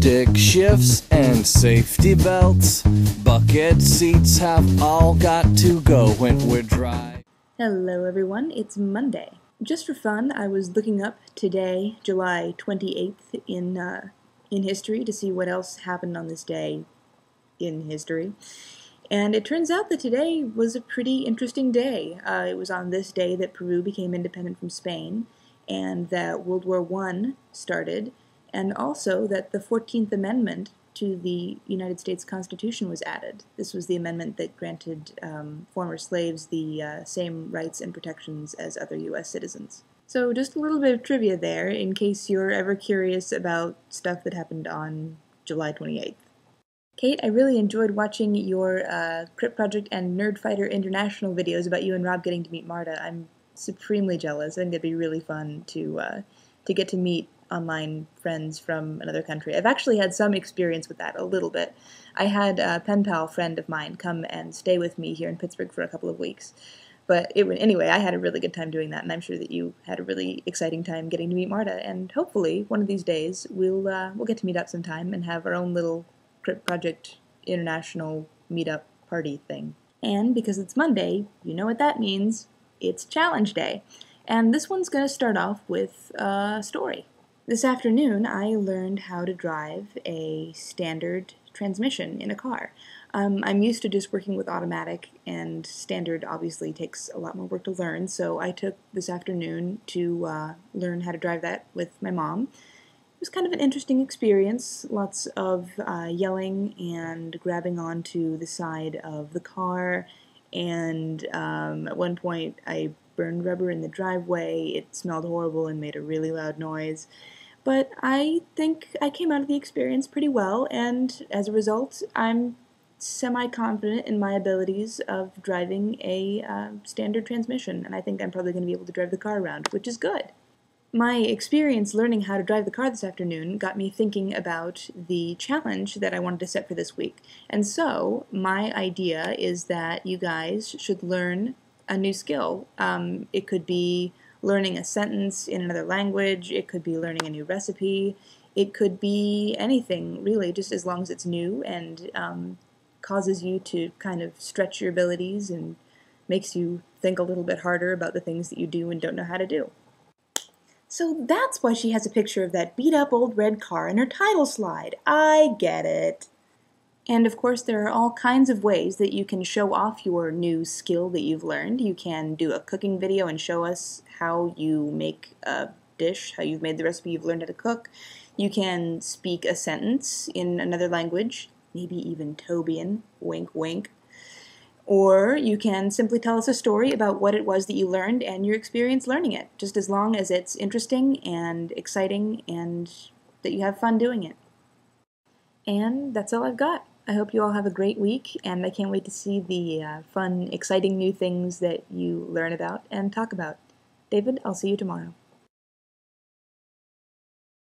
stick shifts and safety belts. Bucket seats have all got to go when we're dry. Hello everyone, it's Monday. Just for fun, I was looking up today, July 28th, in history to see what else happened on this day in history. And it turns out that today was a pretty interesting day. It was on this day that Peru became independent from Spain, and that World War I started, and also that the 14th Amendment to the United States Constitution was added. This was the amendment that granted former slaves the same rights and protections as other U.S. citizens. So just a little bit of trivia there, in case you're ever curious about stuff that happened on July 28th. Kate, I really enjoyed watching your cryptproject and Nerdfighter International videos about you and Rob getting to meet Marta. I'm supremely jealous. I think it'd be really fun to get to meet online friends from another country. I've actually had some experience with that, a little bit. I had a pen pal friend of mine come and stay with me here in Pittsburgh for a couple of weeks. But anyway, I had a really good time doing that, and I'm sure that you had a really exciting time getting to meet Marta. And hopefully, one of these days, we'll get to meet up sometime and have our own little Crypt Project International meetup party thing. And because it's Monday, you know what that means. It's Challenge Day. And this one's going to start off with a story. This afternoon, I learned how to drive a standard transmission in a car. I'm used to just working with automatic, and standard obviously takes a lot more work to learn, so I took this afternoon to learn how to drive that with my mom. It was kind of an interesting experience, lots of yelling and grabbing onto the side of the car, and at one point I burned rubber in the driveway. It smelled horrible and made a really loud noise. But I think I came out of the experience pretty well, and as a result, I'm semi-confident in my abilities of driving a standard transmission, and I think I'm probably going to be able to drive the car around, which is good. My experience learning how to drive the car this afternoon got me thinking about the challenge that I wanted to set for this week. And so, my idea is that you guys should learn a new skill. It could be learning a sentence in another language, it could be learning a new recipe, it could be anything, really, just as long as it's new and causes you to kind of stretch your abilities and makes you think a little bit harder about the things that you do and don't know how to do. So that's why she has a picture of that beat-up old red car in her title slide. I get it. And of course, there are all kinds of ways that you can show off your new skill that you've learned. You can do a cooking video and show us how you make a dish, how you've made the recipe you've learned how to cook. You can speak a sentence in another language, maybe even Tobian, wink wink. Or you can simply tell us a story about what it was that you learned and your experience learning it, just as long as it's interesting and exciting and that you have fun doing it. And that's all I've got. I hope you all have a great week, and I can't wait to see the fun, exciting new things that you learn about and talk about. David, I'll see you tomorrow.